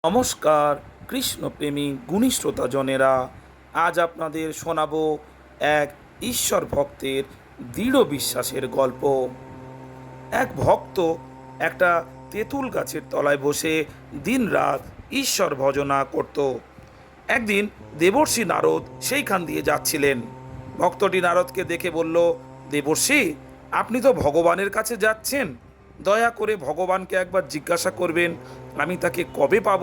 নমস্কার কৃষ্ণপ্রেমী গুণী শ্রোতাজনেরা, আজ আপনাদের শোনাবো এক ঈশ্বর ভক্তের দৃঢ় বিশ্বাসের গল্প। এক ভক্ত একটা তেঁতুল গাছের তলায় বসে দিনরাত ঈশ্বর ভজনা করত। একদিন দেবর্ষি নারদ সেইখান দিয়ে যাচ্ছিলেন। ভক্তটি নারদকে দেখে বলল, দেবর্ষি, আপনি তো ভগবানের কাছে যাচ্ছেন, দয়া করে ভগবানকে একবার জিজ্ঞাসা করবেন আমি তাকে কবে পাব।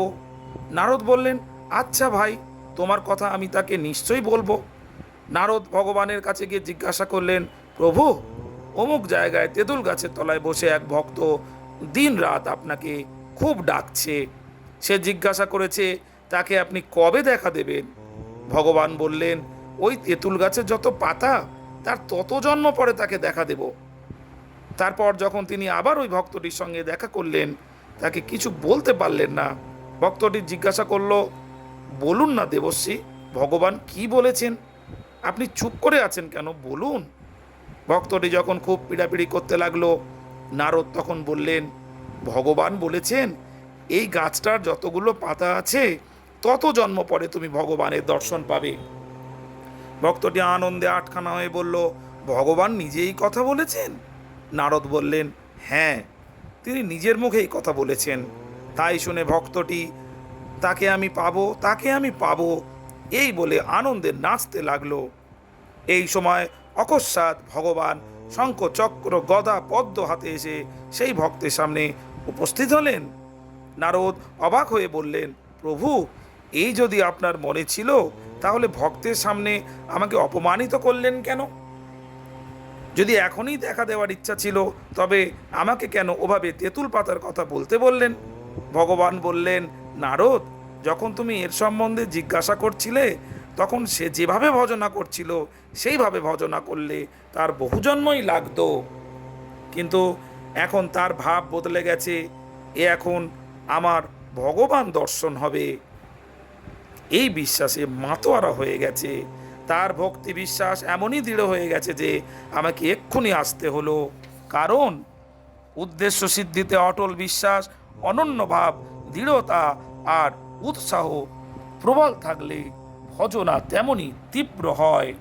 নারদ বললেন, আচ্ছা ভাই, তোমার কথা আমি তাকে নিশ্চয়ই বলবো। নারদ ভগবানের কাছে গিয়ে জিজ্ঞাসা করলেন, প্রভু, অমুক জায়গায় তেঁতুল গাছের তলায় বসে এক ভক্ত দিন রাত আপনাকে খুব ডাকছে। সে জিজ্ঞাসা করেছে তাকে আপনি কবে দেখা দেবেন। ভগবান বললেন, ওই তেঁতুল গাছের যত পাতা তার তত জন্ম পরে তাকে দেখা দেব। তারপর যখন তিনি আবার ওই ভক্তটির সঙ্গে দেখা করলেন, তাকে কিছু বলতে পারলেন না। ভক্তটি জিজ্ঞাসা করলো, বলুন না দেবশ্রী, ভগবান কি বলেছেন? আপনি চুপ করে আছেন কেন, বলুন। ভক্তটি যখন খুব পিড়াপিড়ি করতে লাগলো, নারদ তখন বললেন, ভগবান বলেছেন এই গাছটার যতগুলো পাতা আছে তত জন্ম পরে তুমি ভগবানের দর্শন পাবে। ভক্তটি আনন্দে আটখানা হয়ে বলল, ভগবান নিজেই কথা বলেছেন? নারদ বললেন, হ্যাঁ, তিনি নিজের মুখেই কথা বলেছেন। তাই শুনে ভক্তটি তাকে আমি পাবো, তাকে আমি পাবো এই বলে আনন্দে নাচতে লাগলো। এই সময় অকস্মাৎ ভগবান শঙ্খ চক্র গদা পদ্ম হাতে এসে সেই ভক্তের সামনে উপস্থিত হলেন। নারদ অবাক হয়ে বললেন, প্রভু, এই যদি আপনার মনে ছিল তাহলে ভক্তের সামনে আমাকে অপমানিত করলেন কেন? যদি এখনই দেখা দেওয়ার ইচ্ছা ছিল তবে আমাকে কেন ওভাবে তেঁতুল পাতার কথা বলতে বললেন? ভগবান বললেন, নারদ, যখন তুমি এর সম্বন্ধে জিজ্ঞাসা করছিলে তখন সে যেভাবে ভজনা করছিল সেইভাবে ভজনা করলে তার বহু জন্মই লাগতো, কিন্তু এখন তার ভাব বদলে গেছে। এ এখন আমার ভগবান দর্শন হবে এই বিশ্বাসে মাতোয়ারা হয়ে গেছে। তার ভক্তি বিশ্বাস এমনই দৃঢ় হয়ে গেছে যে আমাকে এক্ষুনি আসতে হলো। কারণ উদ্দেশ্য সিদ্ধিতে অটল বিশ্বাস, অনন্য ভাব, দৃঢ়তা আর উৎসাহ প্রবল থাকলে ভজনা তেমনই তীব্র হয়।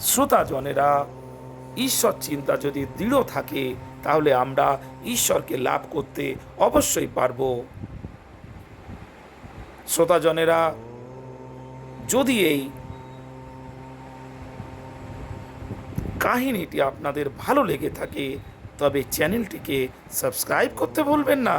শ্রোতাজনেরা, ঈশ্বর চিন্তা যদি দৃঢ় থাকে তাহলে আমরা ঈশ্বরকে লাভ করতে অবশ্যই পারব। শ্রোতাজনেরা, যদি এই কাহিনীটি আপনাদের ভালো লেগে থাকে তবে চ্যানেলটিকে সাবস্ক্রাইব করতে ভুলবেন না।